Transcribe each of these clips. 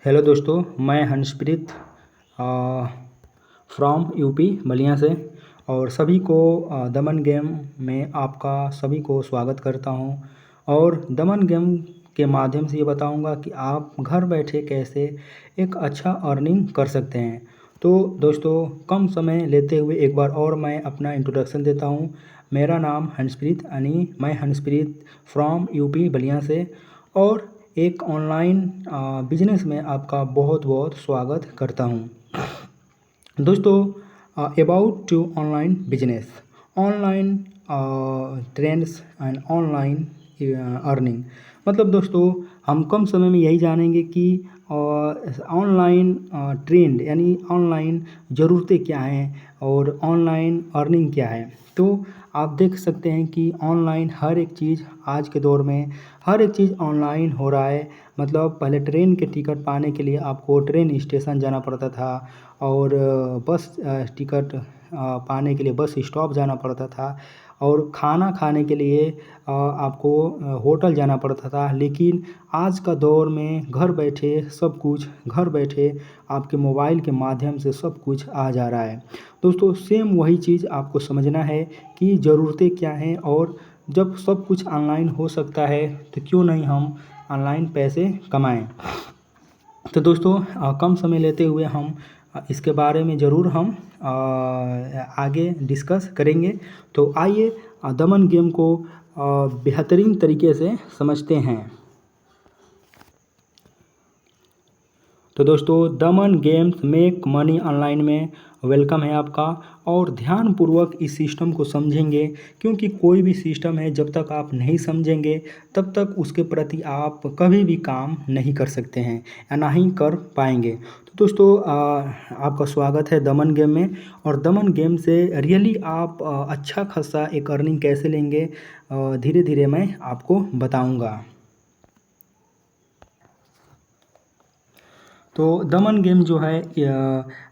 Hello दोस्तों, मैं हंसप्रीत from UP Ballia से। और सभी को दमन गेम में आपका सभी को स्वागत करता हूं। और दमन गेम के माध्यम से ये बताऊंगा कि आप घर बैठे कैसे एक अच्छा अर्निंग कर सकते हैं। तो दोस्तों, कम समय लेते हुए एक बार और मैं अपना इंट्रोडक्शन देता हूं। मेरा नाम हंसप्रीत यानी मैं हंसप्रीत फ्रॉम यूपी बलिया से। और एक ऑनलाइन बिजनेस में आपका बहुत बहुत स्वागत करता हूं। दोस्तों, about to online business, online trends and online earning. मतलब दोस्तों, हम कम समय में यही जानेंगे कि ऑनलाइन ट्रेंड यानी ऑनलाइन ज़रूरतें क्या हैं और ऑनलाइन अर्निंग क्या है। तो आप देख सकते हैं कि ऑनलाइन हर एक चीज़ आज के दौर में हर एक चीज़ ऑनलाइन हो रहा है। मतलब पहले ट्रेन के टिकट पाने के लिए आपको ट्रेन स्टेशन जाना पड़ता था और बस टिकट पाने के लिए बस स्टॉप जाना पड़ता था और खाना खाने के लिए आपको होटल जाना पड़ता था। लेकिन आज का दौर में घर बैठे सब कुछ, घर बैठे आपके मोबाइल के माध्यम से सब कुछ आ जा रहा है। दोस्तों, सेम वही चीज़ आपको समझना है कि ज़रूरतें क्या हैं। और जब सब कुछ ऑनलाइन हो सकता है तो क्यों नहीं हम ऑनलाइन पैसे कमाएं। तो दोस्तों, कम समय लेते हुए हम इसके बारे में ज़रूर हम आगे डिस्कस करेंगे। तो आइए दमन गेम को बेहतरीन तरीके से समझते हैं। तो दोस्तों, दमन गेम्स मेक मनी ऑनलाइन में वेलकम है आपका। और ध्यानपूर्वक इस सिस्टम को समझेंगे, क्योंकि कोई भी सिस्टम है जब तक आप नहीं समझेंगे तब तक उसके प्रति आप कभी भी काम नहीं कर सकते हैं या ना ही कर पाएंगे। तो दोस्तों, आपका स्वागत है दमन गेम में। और दमन गेम से रियली आप अच्छा खासा एक अर्निंग कैसे लेंगे धीरे धीरे मैं आपको बताऊंगा। तो दमन गेम जो है,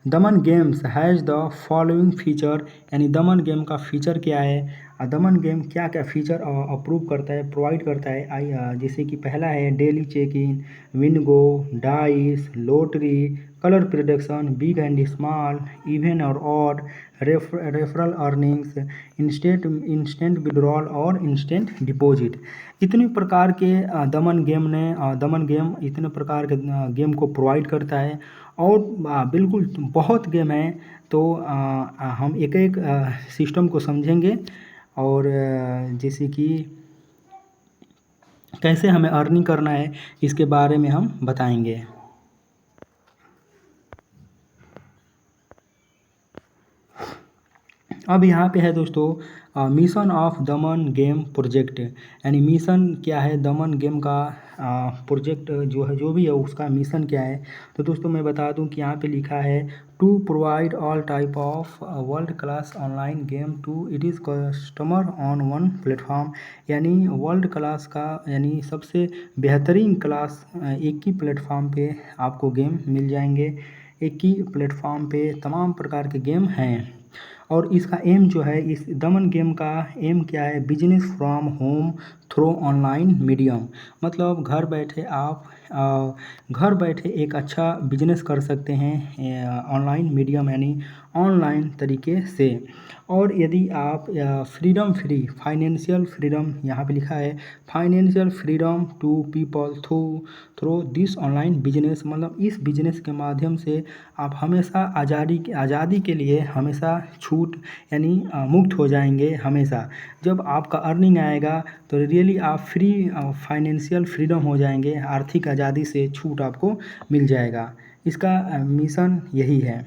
दमन games has the following feature. यानी दमन गेम का फीचर क्या है, दमन गेम क्या क्या फीचर अप्रूव करता है, प्रोवाइड करता है। जैसे कि पहला है daily check in, win go, dice, lottery, colour production, big and small, even और odd, referral earnings, instant withdrawal और इंस्टेंट डिपॉजिट। इतने प्रकार के दमन गेम इतने प्रकार के गेम को प्रोवाइड करता है। और बिल्कुल बहुत गेम हैं। तो हम एक एक सिस्टम को समझेंगे और जैसे कि कैसे हमें अर्निंग करना है इसके बारे में हम बताएंगे। अब यहाँ पे है दोस्तों, mission of Daman game project. यानी मिशन क्या है दमन गेम का, प्रोजेक्ट जो है जो भी है उसका मिशन क्या है। तो दोस्तों, मैं बता दूं कि यहाँ पे लिखा है to provide all type of world class online game to it is customer on one platform. यानी वर्ल्ड क्लास का यानी सबसे बेहतरीन क्लास एक ही प्लेटफॉर्म पे आपको गेम मिल जाएंगे। एक ही प्लेटफॉर्म पे तमाम प्रकार के गेम हैं। और इसका एम जो है, इस दमन गेम का एम क्या है, business from home through online medium. मतलब घर बैठे आप घर बैठे एक अच्छा बिजनेस कर सकते हैं ऑनलाइन मीडियम यानी ऑनलाइन तरीके से। और यदि आप फ्रीडम फ्री फाइनेंशियल फ्रीडम, यहाँ पे लिखा है financial freedom to people through through this online business. मतलब इस बिजनेस के माध्यम से आप हमेशा आज़ादी के लिए हमेशा छूट यानी मुक्त हो जाएंगे हमेशा। जब आपका अर्निंग आएगा तो रियली आप फ्री फाइनेंशियल फ्रीडम हो जाएंगे, आर्थिक आज़ादी से छूट आपको मिल जाएगा। इसका मिशन यही है।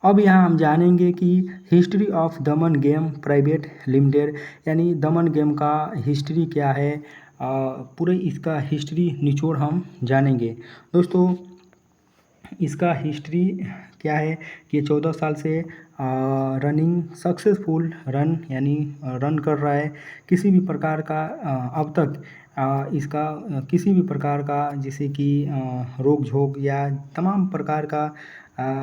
अब यहाँ हम जानेंगे कि history of Daman game private limited. यानी दमन गेम का हिस्ट्री क्या है, पूरे इसका हिस्ट्री निचोड़ हम जानेंगे। दोस्तों, इसका हिस्ट्री क्या है कि 14 साल से रनिंग सक्सेसफुल रन यानी रन कर रहा है। किसी भी प्रकार का अब तक इसका किसी भी प्रकार का जैसे कि रोक झोंक या तमाम प्रकार का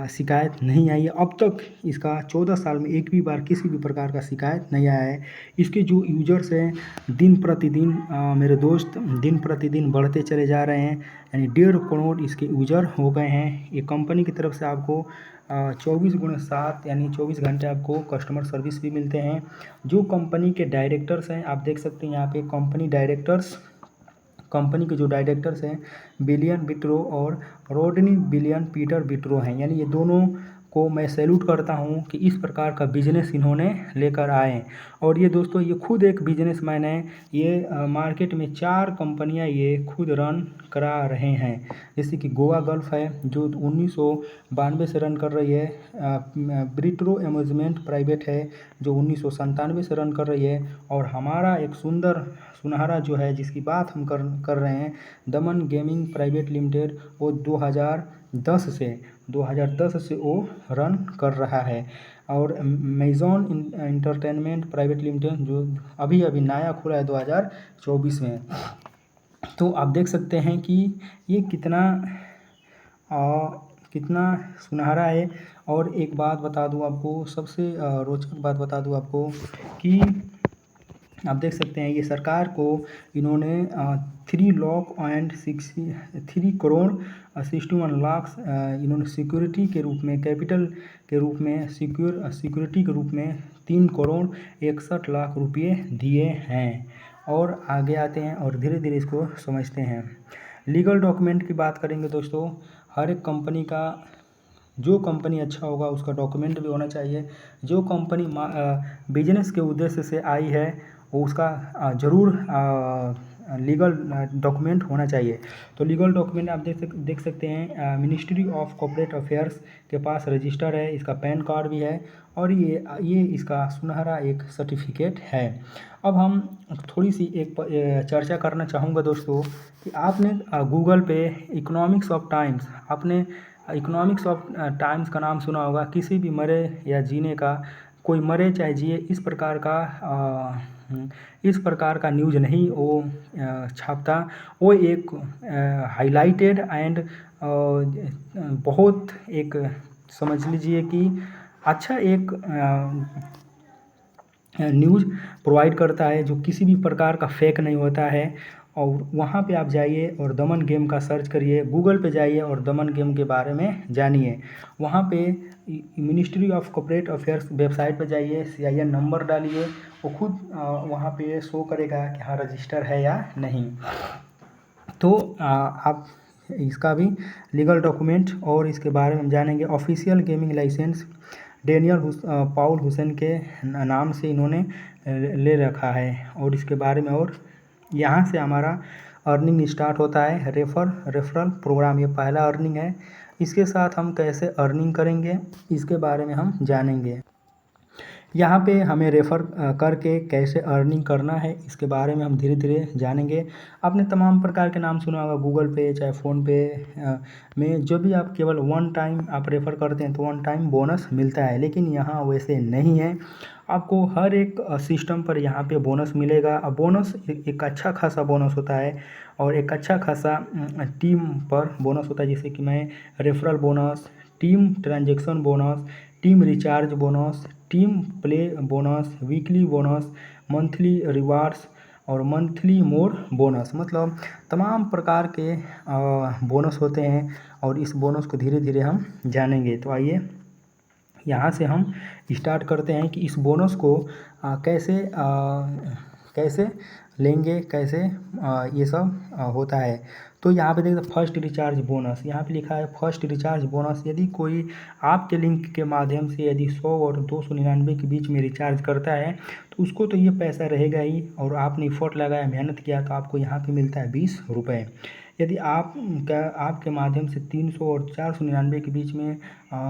शिकायत नहीं आई है अब तक। इसका 14 साल में एक भी बार किसी भी प्रकार का शिकायत नहीं आया है। इसके जो यूजर्स हैं दिन प्रतिदिन मेरे दोस्त दिन प्रतिदिन बढ़ते चले जा रहे हैं, यानी 1.5 करोड़ इसके यूजर हो गए हैं। ये कंपनी की तरफ से आपको 24/7 यानी 24 घंटे आपको कस्टमर सर्विस भी मिलते हैं। जो कंपनी के डायरेक्टर्स हैं आप देख सकते हैं यहाँ पे कंपनी के जो डायरेक्टर्स हैं बिलियन विट्रो और रॉडनी बिलियन पीटर विट्रो हैं, यानी ये दोनों को मैं सैल्यूट करता हूँ कि इस प्रकार का बिजनेस इन्होंने लेकर आए। और ये दोस्तों ये खुद एक बिजनेसमैन है। ये मार्केट में 4 कंपनियाँ ये खुद रन करा रहे हैं, जैसे कि गोवा गल्फ है जो 1992 से रन कर रही है, ब्रिट्रो अम्यूज़मेंट प्राइवेट है जो 1997 से रन कर रही है, और हमारा एक सुनहरा जो है जिसकी बात हम कर रहे हैं दमन गेमिंग प्राइवेट लिमिटेड, वो 2010 से वो रन कर रहा है। और मेजॉन इंटरटेनमेंट प्राइवेट लिमिटेड जो अभी नया खुला है 2024 में। तो आप देख सकते हैं कि ये कितना सुनहरा है। और एक बात बता दूं आपको, सबसे रोचक बात बता दूं आपको कि आप देख सकते हैं ये सरकार को इन्होंने 3,61,61,61 इन्होंने सिक्योरिटी के रूप में कैपिटल के रूप में सिक्योरिटी के रूप में 3,61,00,000 रुपये दिए हैं। और आगे आते हैं और धीरे धीरे इसको समझते हैं। लीगल डॉक्यूमेंट की बात करेंगे दोस्तों, हर एक कंपनी का जो कंपनी अच्छा होगा उसका डॉक्यूमेंट भी होना चाहिए। जो कंपनी बिजनेस के उद्देश्य से आई है वो उसका ज़रूर लीगल डॉक्यूमेंट होना चाहिए। तो लीगल डॉक्यूमेंट आप देख सकते हैं मिनिस्ट्री ऑफ कॉर्पोरेट अफेयर्स के पास रजिस्टर है, इसका पैन कार्ड भी है, और ये इसका सुनहरा एक सर्टिफिकेट है। अब हम थोड़ी सी एक चर्चा करना चाहूँगा दोस्तों कि आपने गूगल पे इकोनॉमिक्स ऑफ टाइम्स का नाम सुना होगा। किसी भी मरे या जीने का, कोई मरे चाहे जिए, इस प्रकार का न्यूज़ नहीं वो छापता। वो एक हाईलाइटेड एंड बहुत एक समझ लीजिए कि अच्छा एक न्यूज़ प्रोवाइड करता है जो किसी भी प्रकार का फेक नहीं होता है। और वहाँ पे आप जाइए और दमन गेम का सर्च करिए, गूगल पे जाइए और दमन गेम के बारे में जानिए। वहाँ पे ministry of corporate affairs website पे जाइए, CIN नंबर डालिए, वो खुद वहाँ पे शो करेगा कि हाँ रजिस्टर है या नहीं। तो आप इसका भी लीगल डॉक्यूमेंट और इसके बारे में जानेंगे। ऑफिशियल गेमिंग लाइसेंस डेनियल पाउल हुसैन के नाम से इन्होंने ले रखा है। और इसके बारे में, और यहाँ से हमारा अर्निंग स्टार्ट होता है, रेफरल प्रोग्राम, ये पहला अर्निंग है। इसके साथ हम कैसे अर्निंग करेंगे इसके बारे में हम जानेंगे। यहाँ पे हमें रेफ़र करके कैसे अर्निंग करना है इसके बारे में हम धीरे धीरे जानेंगे। आपने तमाम प्रकार के नाम सुना होगा, गूगल पे चाहे फ़ोनपे में जो भी आप केवल 1 टाइम आप रेफ़र करते हैं तो 1 टाइम बोनस मिलता है, लेकिन यहाँ वैसे नहीं है। आपको हर एक सिस्टम पर यहाँ पे बोनस मिलेगा। अब बोनस एक अच्छा खासा बोनस होता है, और एक अच्छा खासा टीम पर बोनस होता है, जैसे कि मैं referral bonus, team transaction bonus, team recharge bonus, team play bonus, weekly bonus, monthly rewards और मंथली मोर बोनस, मतलब तमाम प्रकार के बोनस होते हैं। और इस बोनस को धीरे धीरे हम जानेंगे। तो आइए यहाँ से हम स्टार्ट करते हैं कि इस बोनस को कैसे लेंगे, कैसे ये सब होता है। तो यहाँ पे देखिए फर्स्ट रिचार्ज बोनस, यहाँ पे लिखा है फर्स्ट रिचार्ज बोनस। यदि कोई आपके लिंक के माध्यम से यदि 100 और 299 के बीच में रिचार्ज करता है तो उसको तो ये पैसा रहेगा ही, और आपने एफर्ट लगाया, मेहनत किया, तो आपको यहाँ पे मिलता है 20 रुपये। यदि आपके माध्यम से 300 और 499 के बीच में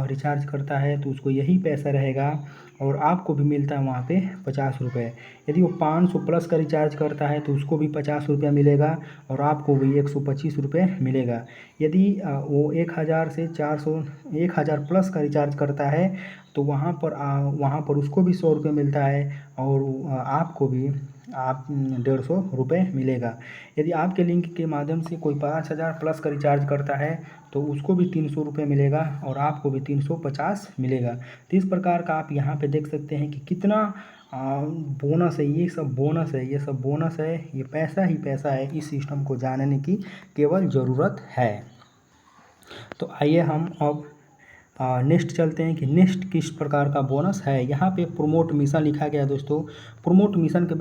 रिचार्ज करता है तो उसको यही पैसा रहेगा, और आपको भी मिलता है वहाँ पे 50 रुपये। यदि वो 500 प्लस का रिचार्ज करता है तो उसको भी 50 रुपया मिलेगा, और आपको भी 125 रुपये मिलेगा। यदि वो 1000 से 400 1000 प्लस का रिचार्ज करता है तो वहाँ पर उसको भी 100 रुपये मिलता है और आपको भी 150 रुपये मिलेगा। यदि आपके लिंक के माध्यम से कोई 5000 प्लस का रिचार्ज करता है तो उसको भी 300 रुपये मिलेगा और आपको भी 350 मिलेगा। तो इस प्रकार का आप यहाँ पे देख सकते हैं कि कितना बोनस है। ये सब बोनस है, ये सब बोनस है, ये पैसा ही पैसा है। इस सिस्टम को जानने की केवल ज़रूरत है। तो आइए हम अब नेक्स्ट चलते हैं कि नेक्स्ट किस प्रकार का बोनस है। यहाँ पे प्रमोट मिशन लिखा गया है दोस्तों। प्रमोट मिशन के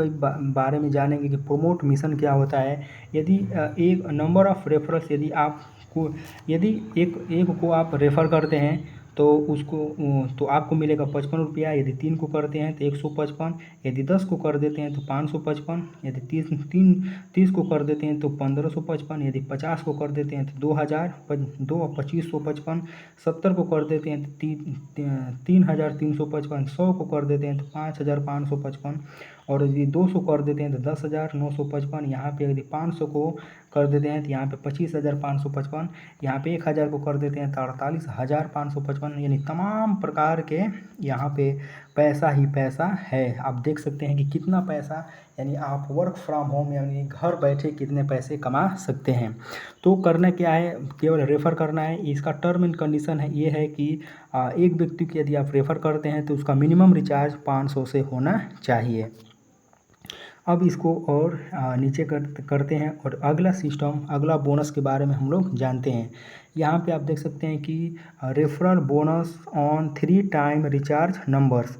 बारे में जानेंगे कि प्रमोट मिशन क्या होता है। यदि एक नंबर ऑफ़ रेफरल्स, यदि एक को आप रेफ़र करते हैं तो आपको मिलेगा 55 रुपया। यदि 3 को करते हैं तो 155, यदि 10 को कर देते हैं तो 555, यदि 30 को कर देते हैं तो 1555, यदि 50 को कर देते हैं तो 2555, 70 को कर देते हैं तो 3355, 100 को कर देते हैं तो 5555 और यदि 200 कर देते हैं तो 10,955। यहाँ पे यदि 500 को कर देते हैं तो यहाँ पे 25,555। यहाँ पे 1000 को कर देते हैं तो 48,555। यानी तमाम प्रकार के यहाँ पे पैसा ही पैसा है। आप देख सकते हैं कि कितना पैसा, यानी आप वर्क फ्रॉम होम यानी घर बैठे कितने पैसे कमा सकते हैं। तो करना क्या है, केवल रेफ़र करना है। इसका टर्म एंड कंडीशन है ये है कि एक व्यक्ति को यदि आप रेफ़र करते हैं तो उसका मिनिमम रिचार्ज 500 से होना चाहिए। अब इसको और नीचे करते हैं और अगला सिस्टम, अगला बोनस के बारे में हम लोग जानते हैं। यहाँ पे आप देख सकते हैं कि referral bonus on 3 time recharge members.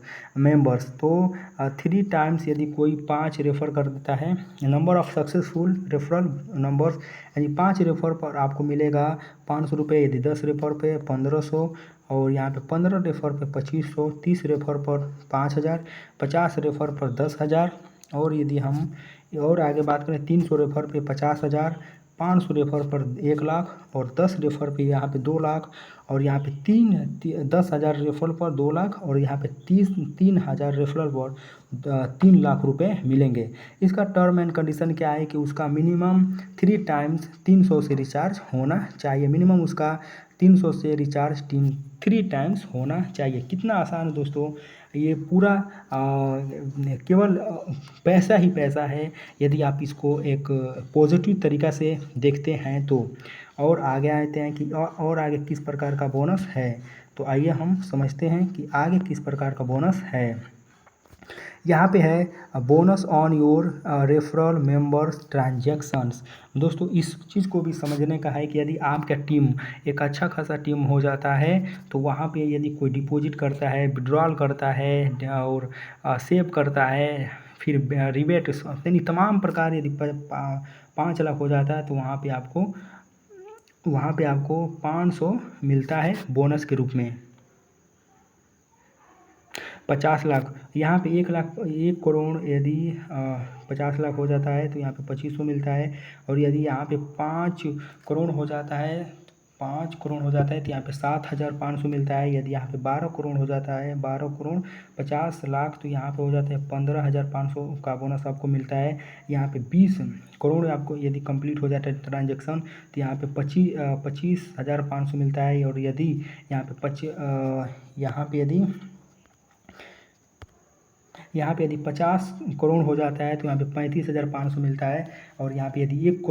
तो 3 टाइम्स यदि कोई 5 रेफ़र कर देता है, number of successful referral numbers, यानी 5 रेफ़र पर आपको मिलेगा 500 रुपये। यदि 10 रेफ़र पे 1500 और यहाँ पे 15 रेफ़र पे 2500, 30 रेफ़र पर 5000, 50 रेफ़र पर 10,000 और यदि हम और आगे बात करें 300 रेफ़र पे 50,000, 500 रेफ़र पर 1 लाख और 10 रेफ़र पे यहाँ पे 2 लाख और यहाँ पे 10,000 रेफ़रल पर 2 लाख और यहाँ पे 3,000 रेफ़रल पर 3 लाख रुपए मिलेंगे। इसका टर्म एंड कंडीशन क्या है कि उसका मिनिमम 3 टाइम्स 300 से रिचार्ज होना चाहिए। मिनिमम उसका 300 से रिचार्ज 3 टाइम्स होना चाहिए। कितना आसान है दोस्तों, ये पूरा केवल पैसा ही पैसा है यदि आप इसको एक पॉजिटिव तरीक़ा से देखते हैं तो। और आगे आते हैं कि और आगे किस प्रकार का बोनस है। तो आइए हम समझते हैं कि आगे किस प्रकार का बोनस है। यहाँ पे है bonus on your referral members transactions. दोस्तों इस चीज़ को भी समझने का है कि यदि आपका टीम एक अच्छा खासा टीम हो जाता है तो वहाँ पे यदि कोई डिपॉजिट करता है, विड्रॉल करता है और सेव करता है, फिर रिबेट यानी तमाम प्रकार, यदि 5 लाख हो जाता है तो वहाँ पे आपको 500 मिलता है बोनस के रूप में। 50 लाख, यहाँ पे 1 करोड़ यदि 50 लाख हो जाता है तो यहाँ पे 2500 मिलता है और यदि यहाँ पे 5 करोड़ हो जाता है तो यहाँ पे 7,500 मिलता है। यदि यहाँ पे 12 करोड़ हो जाता है, 12 करोड़ 50 लाख तो यहाँ पे हो जाता है 15,500 का बोनस आपको मिलता है। यहाँ पे 20 करोड़ आपको यदि कंप्लीट हो जाता है ट्रांजेक्शन तो यहाँ पे 25,500 मिलता है और यदि यहाँ पे यदि 50 करोड़ हो जाता है तो यहाँ पे 35,500 मिलता है और यहाँ पे यदि 1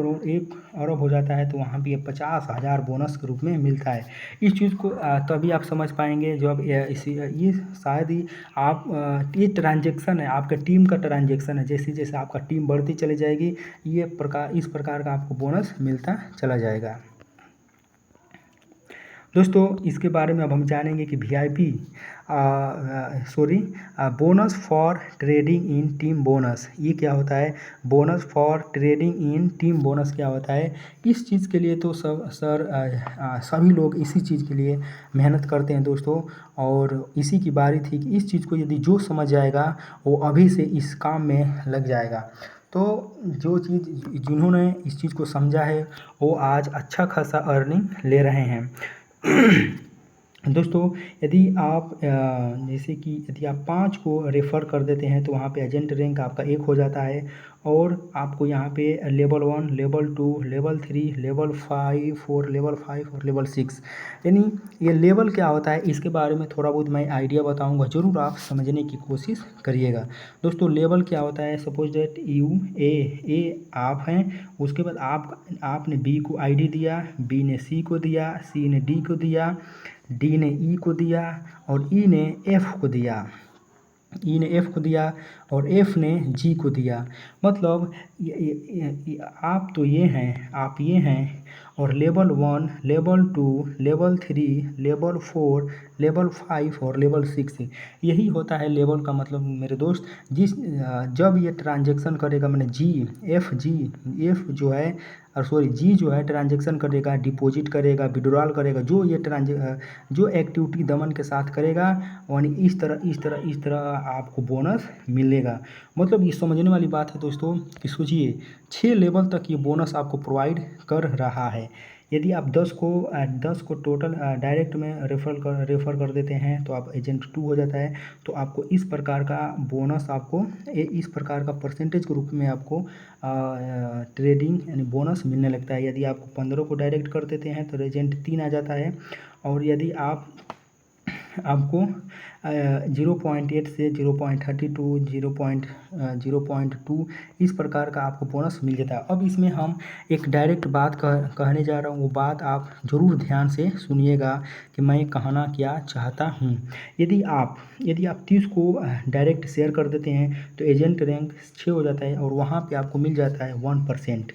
अरब हो जाता है तो वहाँ पे 50,000 बोनस के रूप में मिलता है। इस चीज़ को तभी आप समझ पाएंगे जब ये शायद ही आप ये ट्रांजेक्शन है, आपका टीम का ट्रांजेक्शन है। जैसे जैसे आपका टीम बढ़ती चली जाएगी इस प्रकार का आपको बोनस मिलता चला जाएगा। दोस्तों इसके बारे में अब हम जानेंगे कि VIP bonus for trading in team bonus, ये क्या होता है। Bonus for trading in team bonus क्या होता है। इस चीज़ के लिए तो सभी लोग इसी चीज़ के लिए मेहनत करते हैं दोस्तों और इसी की बारी थी कि इस चीज़ को यदि जो समझ जाएगा वो अभी से इस काम में लग जाएगा। तो जिन्होंने इस चीज़ को समझा है वो आज अच्छा खासा अर्निंग ले रहे हैं। दोस्तों यदि आप जैसे कि यदि आप 5 को रेफ़र कर देते हैं तो वहाँ पे एजेंट रैंक आपका 1 हो जाता है और आपको यहाँ पे लेवल 1, लेवल 2, लेवल 3, लेवल 5 और लेवल 6 यानी ये लेवल क्या होता है इसके बारे में थोड़ा बहुत मैं आइडिया बताऊँगा, ज़रूर आप समझने की कोशिश करिएगा। दोस्तों लेवल क्या होता है, सपोज़ दैट ए आप हैं, उसके बाद आपने बी को आईडी दिया, बी ने सी को दिया, सी ने डी को दिया, डी ने ई को दिया और ई ने एफ को दिया, ई ने एफ को दिया और एफ ने जी को दिया। मतलब आप तो ये हैं, आप ये हैं और level 1, level 2, level 3, level 4, level 5 और लेवल 6 यही होता है लेवल का मतलब मेरे दोस्त। जब ये ट्रांजैक्शन करेगा मैंने एफ जो है जी जो है ट्रांजैक्शन करेगा, डिपॉजिट करेगा, विड्रॉल करेगा, जो एक्टिविटी दमन के साथ करेगा यानी इस तरह आपको बोनस मिलेगा। मतलब ये समझने वाली बात है दोस्तों कि सोचिए 6 लेवल तक ये बोनस आपको प्रोवाइड कर रहा है। यदि आप 10 को टोटल डायरेक्ट में रेफ़र कर देते हैं तो आप एजेंट 2 हो जाता है। तो आपको इस प्रकार का बोनस इस प्रकार का परसेंटेज के रूप में आपको ट्रेडिंग यानी बोनस मिलने लगता है। यदि आप 15 को डायरेक्ट कर देते हैं तो एजेंट 3 आ जाता है और यदि आपको 0.8 से 0.32, 0.2 इस प्रकार का आपको बोनस मिल जाता है। अब इसमें हम एक डायरेक्ट बात कहने जा रहा हूँ, वो बात आप ज़रूर ध्यान से सुनिएगा कि मैं कहना क्या चाहता हूँ। यदि आप 30 को डायरेक्ट शेयर कर देते हैं तो एजेंट रैंक 6 हो जाता है और वहाँ पे आपको मिल जाता है 1%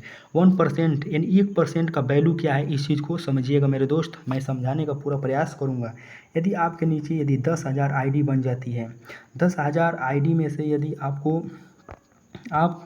यानी 1% का वैल्यू क्या है इस चीज़ को समझिएगा मेरे दोस्त, मैं समझाने का पूरा प्रयास करूँगा। यदि आपके नीचे यदि 10,000 आईडी बन जाती है, 10,000 आईडी में से यदि आप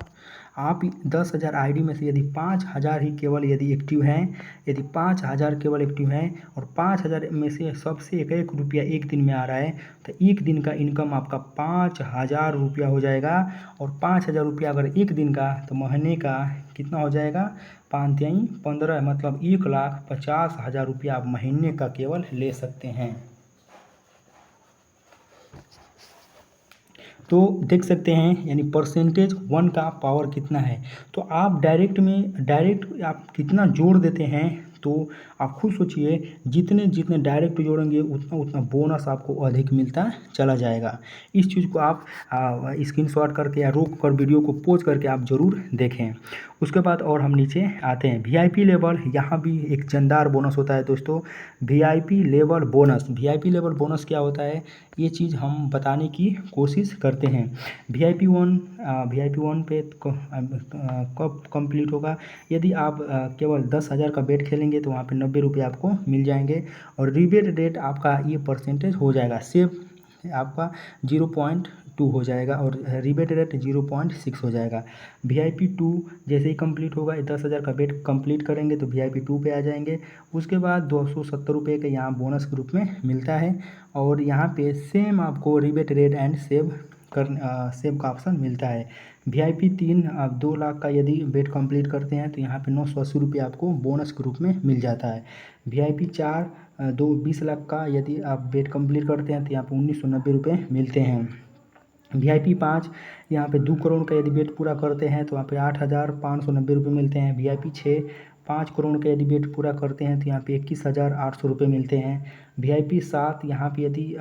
10,000 आईडी में से यदि 5,000 ही केवल यदि एक्टिव हैं, यदि 5,000 केवल एक्टिव हैं और 5,000 में से सबसे एक रुपया एक दिन में आ रहा है तो एक दिन का इनकम आपका 5,000 रुपया हो जाएगा। और 5,000 रुपया अगर एक दिन का तो महीने का कितना हो जाएगा, 5 तिहाई 15 मतलब 1,50,000 रुपया आप महीने का केवल ले सकते हैं। तो देख सकते हैं यानी परसेंटेज 1 का पावर कितना है। तो आप डायरेक्ट आप कितना जोड़ देते हैं तो आप खुद सोचिए, जितने डायरेक्ट जोड़ेंगे उतना बोनस आपको अधिक मिलता चला जाएगा। इस चीज़ को आप स्क्रीनशॉट करके या रोक कर वीडियो को पॉज करके आप ज़रूर देखें। उसके बाद और हम नीचे आते हैं वीआईपी लेवल, यहाँ भी एक जानदार बोनस होता है दोस्तों। वीआईपी लेवल बोनस क्या होता है ये चीज़ हम बताने की कोशिश करते हैं। वीआईपी 1 पे कब कंप्लीट होगा, यदि आप केवल 10,000 का बेट खेलेंगे तो वहाँ पे 90 रुपये आपको मिल जाएंगे और रिबेट रेट आपका ये परसेंटेज हो जाएगा, सेव आपका 0.2 हो जाएगा और रिबेट रेट 0.6 हो जाएगा। वीआईपी 2 जैसे ही कंप्लीट होगा, 10,000 का बेट कंप्लीट करेंगे तो वीआईपी 2 पे आ जाएंगे। उसके बाद 270 रुपये का यहाँ बोनस के रूप में मिलता है और यहाँ पे सेम आपको रिबेट रेट एंड सेव का ऑप्शन मिलता है। वीआईपी 3 आप 2 लाख का यदि बेट कंप्लीट करते हैं तो यहाँ पे 980 रुपये आपको बोनस के रूप में मिल जाता है। वीआईपी 4 20 लाख का यदि आप बेट कंप्लीट करते हैं तो यहाँ पे 1990 रुपये मिलते हैं। वीआईपी 5 यहाँ पे 2 करोड़ का यदि बेट पूरा करते हैं तो यहाँ पे 8,590 रुपये मिलते हैं। वीआईपी 6 5 करोड़ का यदि बेट पूरा करते हैं तो यहाँ पे 21,800 रुपये मिलते हैं। वीआईपी 7 यहाँ पे यदि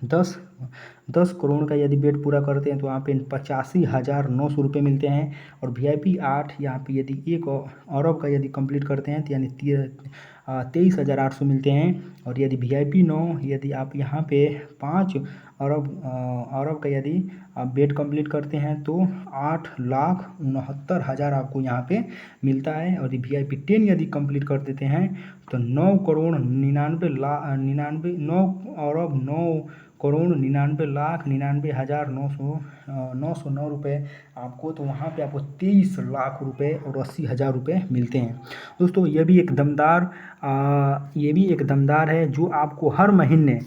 10 करोड़ का यदि बेट पूरा करते हैं तो वहाँ पे 85,900 रुपये मिलते हैं। और वीआईपी 8 यहाँ पे यदि 1 अरब का यदि कंप्लीट करते हैं तो यानी 23,800 मिलते हैं। और यदि वीआईपी 9 यदि आप यहाँ पे 5 अरब का यदि आप बेट कंप्लीट करते हैं तो 8,69,000 आपको यहाँ पे मिलता है। और वीआईपी 10 यदि कंप्लीट कर देते हैं तो 9,99,99,99,909 रुपये आपको, तो वहाँ पे आपको 23 लाख रुपए और 80,000 रुपये मिलते हैं। दोस्तों ये भी एक दमदार है जो आपको हर महीने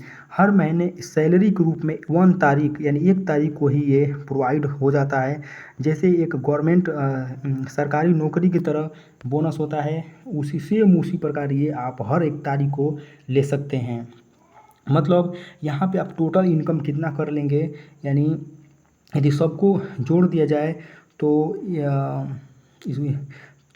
सैलरी के रूप में 1 तारीख यानी 1 तारीख को ही ये प्रोवाइड हो जाता है। जैसे एक गवर्नमेंट सरकारी नौकरी की तरह बोनस होता है, उसी प्रकार ये आप हर 1 तारीख को ले सकते हैं। मतलब यहाँ पे आप टोटल इनकम कितना कर लेंगे, यानी यदि सबको जोड़ दिया जाए तो इसमें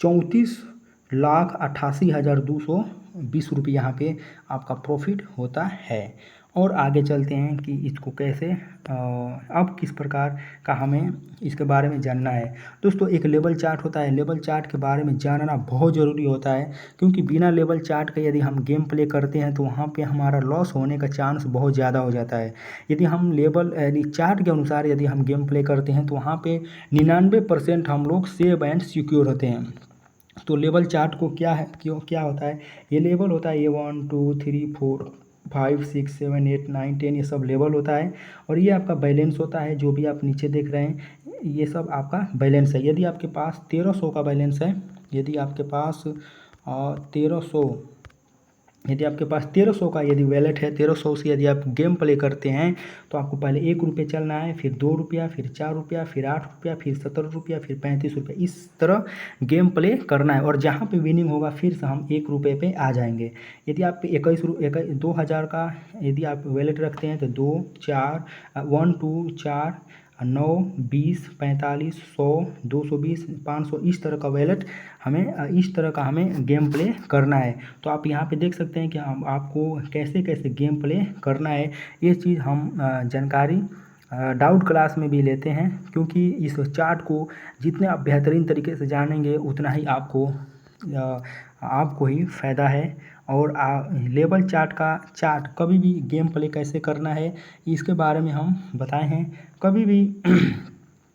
34,88,220 रुपये यहाँ पे आपका प्रॉफिट होता है। और आगे चलते हैं कि इसको कैसे अब किस प्रकार का हमें इसके बारे में जानना है। दोस्तों एक लेवल चार्ट होता है, लेवल चार्ट के बारे में जानना बहुत ज़रूरी होता है, क्योंकि बिना लेवल चार्ट के यदि हम गेम प्ले करते हैं तो वहाँ पे हमारा लॉस होने का चांस बहुत ज़्यादा हो जाता है। यदि हम यदि चार्ट के अनुसार यदि हम गेम प्ले करते हैं तो वहाँ पे 99% हम लोग सेव एंड सिक्योर होते हैं। तो लेवल चार्ट को क्या होता है, ये लेवल होता है, ये 1 2 3 4 5 6 7 8 9 10 ये सब लेवल होता है। और ये आपका बैलेंस होता है, जो भी आप नीचे देख रहे हैं ये सब आपका बैलेंस है। यदि आपके पास 1300 का बैलेंस है, यदि आपके पास 1300 यदि आपके पास 1300 का यदि वैलेट है, 1300 से यदि आप गेम प्ले करते हैं तो आपको पहले 1 रुपये चलना है, फिर 2 रुपया, फिर 4 रुपया, फिर 8 रुपया, फिर 17 रुपया, फिर 35 रुपया, इस तरह गेम प्ले करना है। और जहाँ पे विनिंग होगा फिर से हम 1 रुपये पे आ जाएंगे। यदि आप 2000 का यदि आप वैलेट रखते हैं तो 2 4 1 2 4 9 20 45 100 220 500 इस तरह का वैलेट हमें गेम प्ले करना है। तो आप यहाँ पे देख सकते हैं कि आपको कैसे कैसे गेम प्ले करना है। ये चीज़ हम जानकारी डाउट क्लास में भी लेते हैं, क्योंकि इस चार्ट को जितने आप बेहतरीन तरीके से जानेंगे उतना ही आपको ही फ़ायदा है। और लेवल चार्ट कभी भी गेम प्ले कैसे करना है इसके बारे में हम बताए हैं। कभी भी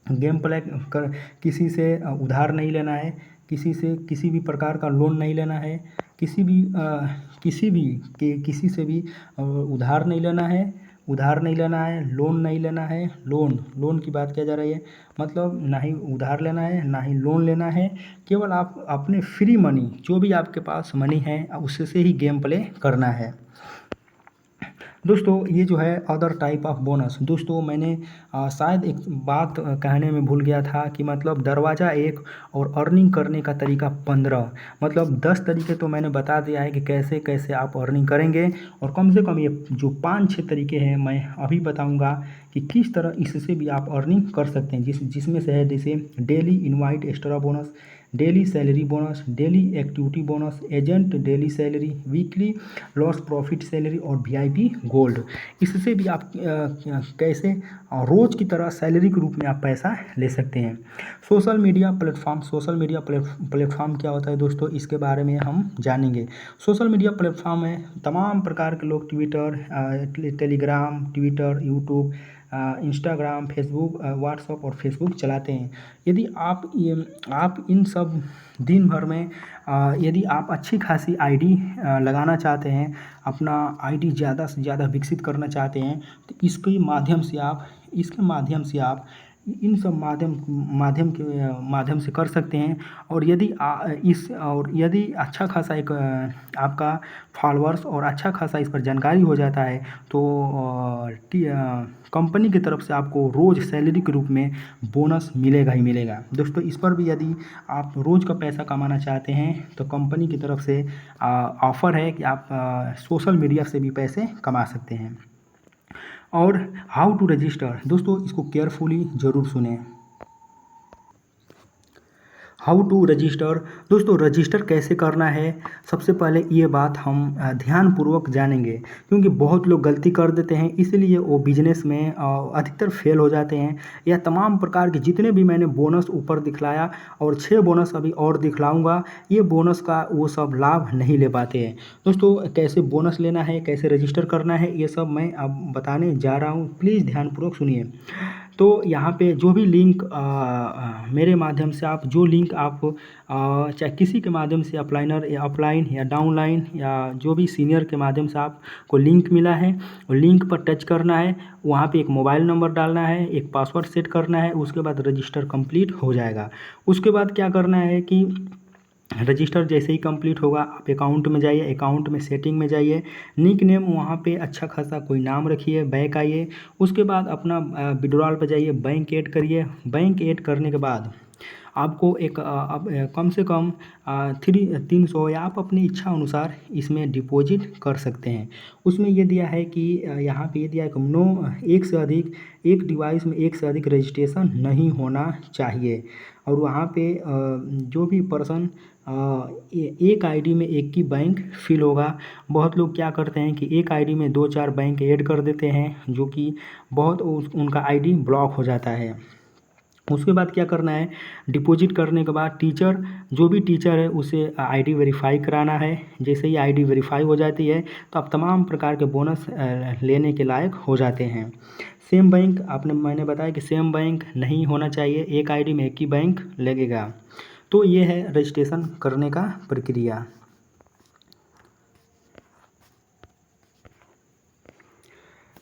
गेम प्ले कर किसी से उधार नहीं लेना है, किसी से किसी भी प्रकार का लोन नहीं लेना है, किसी से भी उधार नहीं लेना है, लोन नहीं लेना है। लोन की बात किया जा रही है, मतलब ना ही उधार लेना है ना ही लोन लेना है। केवल आप अपने फ्री मनी, जो भी आपके पास मनी है उससे ही गेम प्ले करना है। दोस्तों ये जो है अदर टाइप ऑफ बोनस, दोस्तों मैंने शायद एक बात कहने में भूल गया था कि मतलब दरवाज़ा 1 और अर्निंग करने का तरीका 15, मतलब 10 तरीके तो मैंने बता दिया है कि कैसे कैसे आप अर्निंग करेंगे। और कम से कम ये जो 5-6 तरीके हैं मैं अभी बताऊंगा कि किस तरह इससे भी आप अर्निंग कर सकते हैं, जिसमें से है जैसे daily invite extra bonus, daily salary bonus, daily activity bonus, agent daily salary, weekly loss profit salary और वीआईपी गोल्ड। इससे भी आप कैसे रोज़ की तरह सैलरी के रूप में आप पैसा ले सकते हैं। सोशल मीडिया प्लेटफॉर्म क्या होता है दोस्तों, इसके बारे में हम जानेंगे। सोशल मीडिया प्लेटफॉर्म में तमाम प्रकार के लोग Telegram, Twitter, YouTube, Instagram, Facebook, WhatsApp और फेसबुक चलाते हैं। यदि आप इन सब दिन भर में यदि आप अच्छी खासी आईडी लगाना चाहते हैं, अपना आईडी ज़्यादा से ज़्यादा विकसित करना चाहते हैं, तो इसके माध्यम से आप इन सब माध्यम से कर सकते हैं। और यदि अच्छा खासा एक आपका फॉलोअर्स और अच्छा खासा इस पर जानकारी हो जाता है तो कंपनी की तरफ से आपको रोज़ सैलरी के रूप में बोनस मिलेगा ही मिलेगा। दोस्तों इस पर भी यदि आप रोज़ का पैसा कमाना चाहते हैं तो कंपनी की तरफ से ऑफ़र है कि आप सोशल मीडिया से भी पैसे कमा सकते हैं। और हाउ टू रजिस्टर, दोस्तों इसको केयरफुली ज़रूर सुनें। हाउ टू रजिस्टर, दोस्तों रजिस्टर कैसे करना है, सबसे पहले ये बात हम ध्यानपूर्वक जानेंगे, क्योंकि बहुत लोग गलती कर देते हैं, इसलिए वो बिजनेस में अधिकतर फेल हो जाते हैं। यह तमाम प्रकार के जितने भी मैंने बोनस ऊपर दिखलाया और 6 बोनस अभी और दिखलाऊंगा, ये बोनस का वो सब लाभ नहीं ले पाते हैं। दोस्तों कैसे बोनस लेना है, कैसे रजिस्टर करना है, ये सब मैं अब बताने जा रहा हूँ, प्लीज़ ध्यानपूर्वक सुनिए। तो यहाँ पे जो भी लिंक मेरे माध्यम से आप चाहे किसी के माध्यम से अपलाइन या डाउनलाइन या जो भी सीनियर के माध्यम से आपको लिंक मिला है, वो लिंक पर टच करना है, वहाँ पे एक मोबाइल नंबर डालना है, एक पासवर्ड सेट करना है, उसके बाद रजिस्टर कंप्लीट हो जाएगा। उसके बाद क्या करना है कि रजिस्टर जैसे ही कंप्लीट होगा आप अकाउंट में जाइए, अकाउंट में सेटिंग में जाइए, निक नेम वहाँ पे अच्छा खासा कोई नाम रखिए, बैक आइए, उसके बाद अपना विड्रॉल पे जाइए, बैंक ऐड करिए। बैंक ऐड करने के बाद आपको एक अब कम से कम 300 या आप अपनी इच्छा अनुसार इसमें डिपॉजिट कर सकते हैं। उसमें ये दिया है कि यहाँ पे ये दिया है कि एक से अधिक एक डिवाइस में एक से अधिक रजिस्ट्रेशन नहीं होना चाहिए। और वहाँ पे जो भी पर्सन एक आईडी में एक ही बैंक फिल होगा। बहुत लोग क्या करते हैं कि एक आईडी में 2-4 बैंक ऐड कर देते हैं, जो कि बहुत उनका आईडी ब्लॉक हो जाता है। उसके बाद क्या करना है, डिपॉजिट करने के बाद जो भी टीचर है उसे आईडी वेरीफाई कराना है। जैसे ही आईडी वेरीफाई हो जाती है तो आप तमाम प्रकार के बोनस लेने के लायक हो जाते हैं। सेम बैंक मैंने बताया कि सेम बैंक नहीं होना चाहिए, एक आईडी में एक ही बैंक लगेगा। तो ये है रजिस्ट्रेशन करने का प्रक्रिया।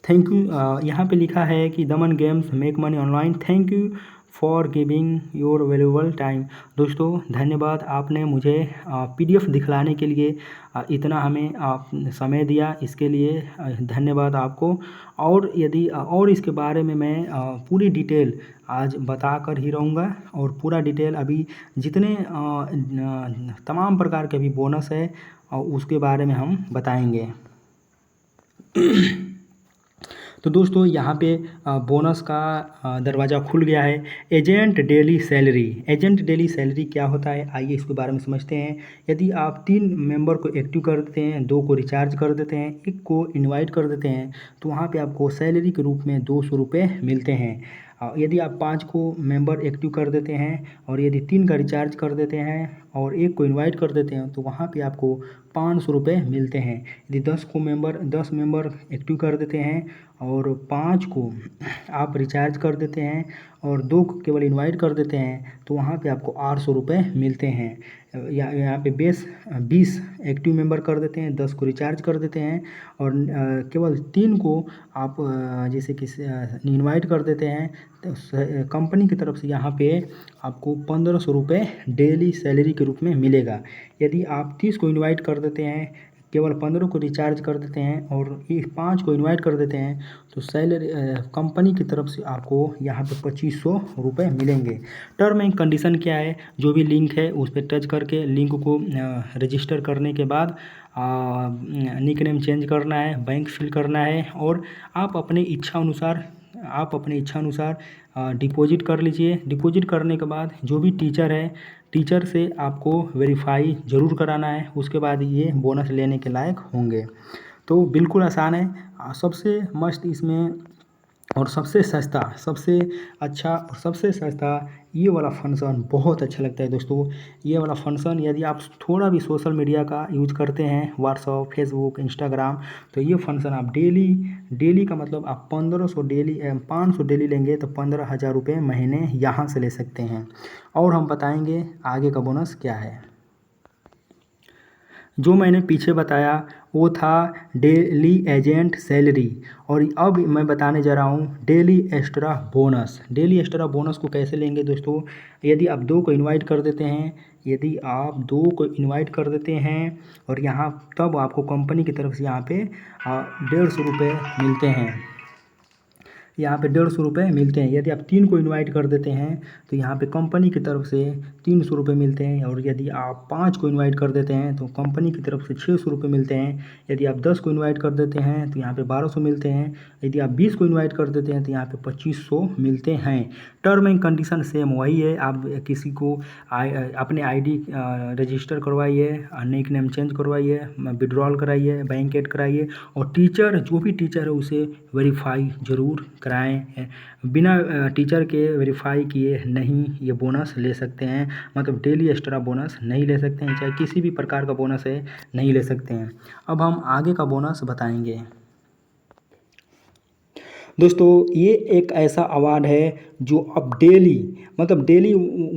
Thank you. यहाँ पे लिखा है कि दमन games make money online, thank you for giving your valuable time. दोस्तों धन्यवाद, आपने मुझे पीडीएफ दिखलाने के लिए इतना हमें समय दिया, इसके लिए धन्यवाद आपको। और यदि और इसके बारे में मैं पूरी डिटेल आज बता कर ही रहूँगा, और पूरा डिटेल अभी जितने तमाम प्रकार के अभी बोनस है उसके बारे में हम बताएंगे। तो दोस्तों यहाँ पे बोनस का दरवाज़ा खुल गया है। एजेंट डेली सैलरी क्या होता है, आइए इसके बारे में समझते हैं। यदि आप 3 मेंबर को एक्टिव कर देते हैं, 2 को रिचार्ज कर देते हैं, 1 को इनवाइट कर देते हैं, तो वहाँ पे आपको सैलरी के रूप में 200 रुपये मिलते हैं। यदि आप 5 को मेंबर एक्टिव कर देते हैं, और यदि 3 का रिचार्ज कर देते हैं और 1 को इनवाइट कर देते हैं, तो वहाँ पे आपको 500 रुपये मिलते हैं। यदि 10 मेंबर एक्टिव कर देते हैं और 5 को आप रिचार्ज कर देते हैं और 2 को केवल इनवाइट कर देते हैं, तो वहाँ पे आपको 800 रुपये मिलते हैं। यहाँ पे 20 एक्टिव मेंबर कर देते हैं, 10 को रिचार्ज कर देते हैं, और केवल 3 को आप जैसे कि इनवाइट कर देते हैं, तो कंपनी की तरफ से यहाँ पे आपको 1500 रुपये डेली सैलरी के रूप में मिलेगा। यदि आप 30 को इनवाइट कर देते हैं, केवल 15 को रिचार्ज कर देते हैं और 5 को इनवाइट कर देते हैं, तो सैलरी कंपनी की तरफ से आपको यहाँ पे 2500 रुपये मिलेंगे। टर्म एंड कंडीशन क्या है, जो भी लिंक है उस पर टच करके लिंक को रजिस्टर करने के बाद निक नेम चेंज करना है, बैंक फिल करना है, और आप अपने इच्छा अनुसार डिपॉजिट कर लीजिए। डिपॉजिट करने के बाद जो भी टीचर से आपको वेरीफाई ज़रूर कराना है, उसके बाद ये बोनस लेने के लायक होंगे। तो बिल्कुल आसान है। सबसे मस्त इसमें और सबसे अच्छा और सबसे सस्ता ये वाला फंक्शन बहुत अच्छा लगता है दोस्तों। ये वाला फंक्शन यदि आप थोड़ा भी सोशल मीडिया का यूज करते हैं, व्हाट्सअप, फेसबुक, इंस्टाग्राम, तो ये फंक्शन आप डेली का मतलब आप 500 डेली लेंगे तो 15,000 रुपये महीने यहाँ से ले सकते हैं। और हम बताएंगे आगे का बोनस क्या है। जो मैंने पीछे बताया वो था डेली एजेंट सैलरी, और अब मैं बताने जा रहा हूँ daily extra bonus. Daily extra bonus को कैसे लेंगे दोस्तों, यदि आप 2 को इनवाइट कर देते हैं और यहाँ तब आपको कंपनी की तरफ से यहाँ पे 150 रुपये मिलते हैं। यहाँ पे 150 रुपये मिलते हैं। यदि आप 3 को इनवाइट कर देते हैं तो यहाँ पे कंपनी की तरफ से 300 रुपये मिलते हैं, और यदि आप 5 को इनवाइट कर देते हैं तो कंपनी की तरफ से 600 रुपये मिलते हैं। यदि आप 10 को इनवाइट कर देते हैं तो यहाँ पे 1200 मिलते हैं। यदि आप 20 को इनवाइट कर देते हैं तो यहाँ पे 2500 मिलते हैं। टर्म एंड कंडीशन सेम वही है। आप किसी को अपने ID रजिस्टर करवाइए, निक नेम चेंज करवाइए, विड्रॉल कराइए, बैंक ऐड कराइए, और जो भी टीचर है उसे वेरीफाई ज़रूर कराएं। बिना टीचर के वेरीफाई किए नहीं ये बोनस ले सकते हैं, मतलब डेली एक्स्ट्रा बोनस नहीं ले सकते हैं, चाहे किसी भी प्रकार का बोनस है नहीं ले सकते हैं। अब हम आगे का बोनस बताएंगे। दोस्तों ये एक ऐसा अवार्ड है जो आप डेली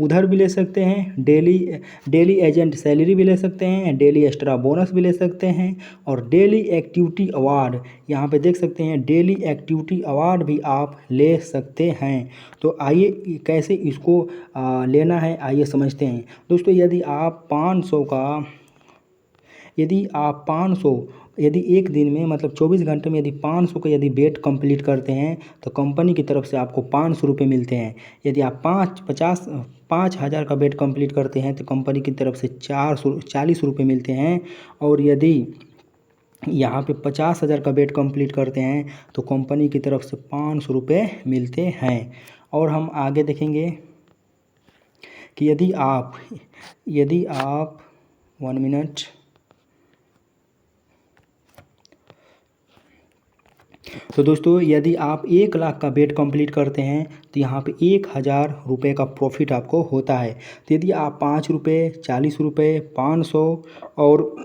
उधर भी ले सकते हैं, डेली एजेंट सैलरी भी ले सकते हैं, डेली एक्स्ट्रा बोनस भी ले सकते हैं, और डेली एक्टिविटी अवार्ड यहाँ पे देख सकते हैं, डेली एक्टिविटी अवार्ड भी आप ले सकते हैं। तो आइए कैसे इसको लेना है आइए समझते हैं। दोस्तों यदि आप 500 यदि एक दिन में मतलब 24 घंटे में यदि 500 का यदि बेट कंप्लीट करते हैं तो कंपनी की तरफ से आपको 500 रुपये मिलते हैं। यदि आप 5,000 का बेट कंप्लीट करते हैं तो कंपनी की तरफ से 40 रुपये मिलते हैं। और यदि यहाँ पे 50,000 का बेट कंप्लीट करते हैं तो कंपनी की तरफ से 500 रुपये मिलते हैं। और हम आगे देखेंगे कि यदि आप 1 मिनट, तो दोस्तों यदि आप 1 लाख का बेट कंप्लीट करते हैं तो यहाँ पे 1,000 रुपये का प्रॉफिट आपको होता है। तो यदि आप 5 रुपये, 40 रुपये, 500 और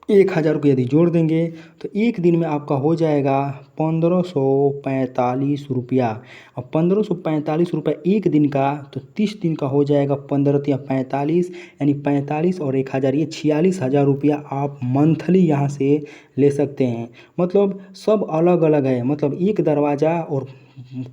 1,000 को यदि जोड़ देंगे तो एक दिन में आपका हो जाएगा 1,545 रुपया। और 1,545 रुपये एक दिन का, तो 30 दिन का हो जाएगा 15 या 45, यानी 45 और 1,000 ये 46,000 रुपया आप मंथली यहाँ से ले सकते हैं। मतलब सब अलग अलग है, मतलब एक दरवाज़ा और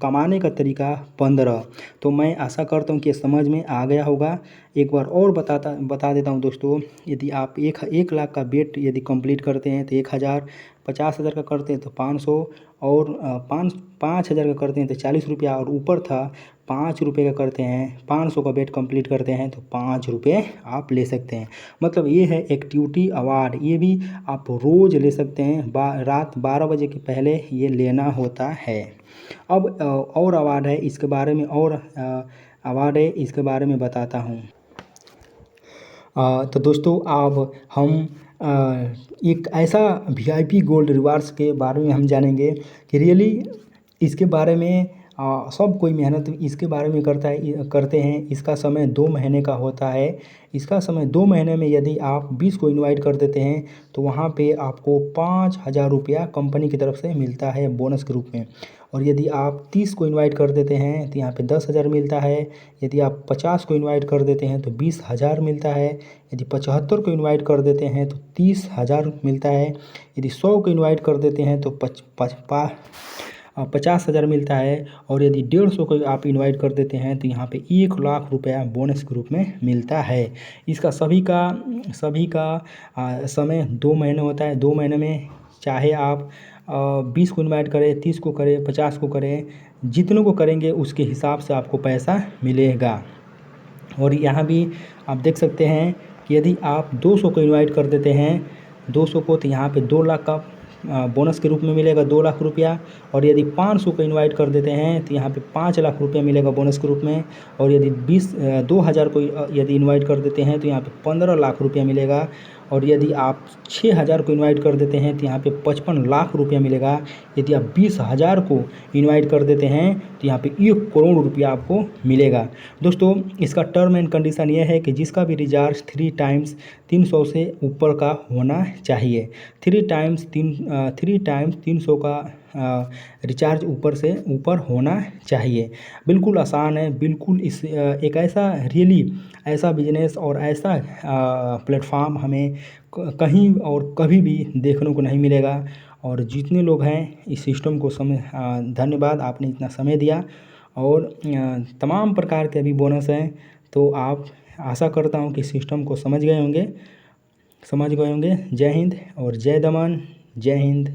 कमाने का तरीका 15। तो मैं आशा करता हूँ कि समझ में आ गया होगा। एक बार और बता देता हूँ दोस्तों, यदि आप 1 लाख का बेट यदि कंप्लीट करते हैं तो 1,000, 50,000 का करते हैं तो 500 और 5,000 का करते हैं तो 40 रुपया, और ऊपर था 5 रुपये का करते हैं, 500 का बेट कंप्लीट करते हैं तो 5 रुपये आप ले सकते हैं। मतलब ये है एक्टिविटी अवार्ड, ये भी आप रोज़ ले सकते हैं, रात 12 बजे के पहले ये लेना होता है। अब और अवार्ड है, इसके बारे में इसके बारे में बताता हूँ। तो दोस्तों अब हम एक ऐसा VIP गोल्ड रिवार्ड्स के बारे में हम जानेंगे कि रियली इसके बारे में सब कोई मेहनत इसके बारे में करते हैं। इसका समय 2 महीने का होता है। इसका समय 2 महीने में यदि आप 20 को इनवाइट कर देते हैं तो वहाँ पे आपको 5,000 रुपया कंपनी की तरफ से मिलता है बोनस के रूप में। और यदि आप 30 को इनवाइट कर देते हैं तो यहाँ पे 10,000 मिलता है। यदि आप 50 को इनवाइट कर देते हैं तो 20,000 मिलता है। यदि 75 को इनवाइट कर देते हैं तो 30,000 मिलता है। यदि 100 को इनवाइट कर देते हैं तो 50,000 मिलता है। और यदि 150 को आप इनवाइट कर देते हैं तो यहाँ पे 1 लाख रुपया बोनस के रूप में मिलता है। इसका सभी का समय 2 महीने होता है। 2 महीने में चाहे आप 20 को इनवाइट करें, 30 को करें, 50 को करें, जितनों को करेंगे उसके हिसाब से आपको पैसा मिलेगा। और यहाँ भी आप देख सकते हैं कि यदि आप 200 को इनवाइट कर देते हैं, 200 को, तो यहाँ पे 2 लाख का बोनस के रूप में मिलेगा, 2 लाख रुपया। और यदि 500 को इनवाइट कर देते हैं तो यहाँ पे 5 लाख रुपया मिलेगा बोनस के रूप में। और यदि 2,000 को यदि इनवाइट कर देते हैं तो यहाँ पे 15 लाख रुपया मिलेगा। और यदि आप 6,000 को इनवाइट कर देते हैं तो यहाँ पे 55 लाख रुपया मिलेगा। यदि आप 20,000 को इनवाइट कर देते हैं तो यहाँ पे 1 करोड़ रुपया आपको मिलेगा। दोस्तों इसका टर्म एंड कंडीशन ये है कि जिसका भी रिचार्ज 3 टाइम्स 300 से ऊपर का होना चाहिए। 3 टाइम्स 300 का रिचार्ज ऊपर होना चाहिए। बिल्कुल आसान है, बिल्कुल एक ऐसा बिजनेस और ऐसा प्लेटफॉर्म हमें कहीं और कभी भी देखने को नहीं मिलेगा। और जितने लोग हैं इस सिस्टम को धन्यवाद, आपने इतना समय दिया। और तमाम प्रकार के अभी बोनस हैं, तो आप आशा करता हूँ कि सिस्टम को समझ गए होंगे। जय हिंद और जय दमन। जय हिंद।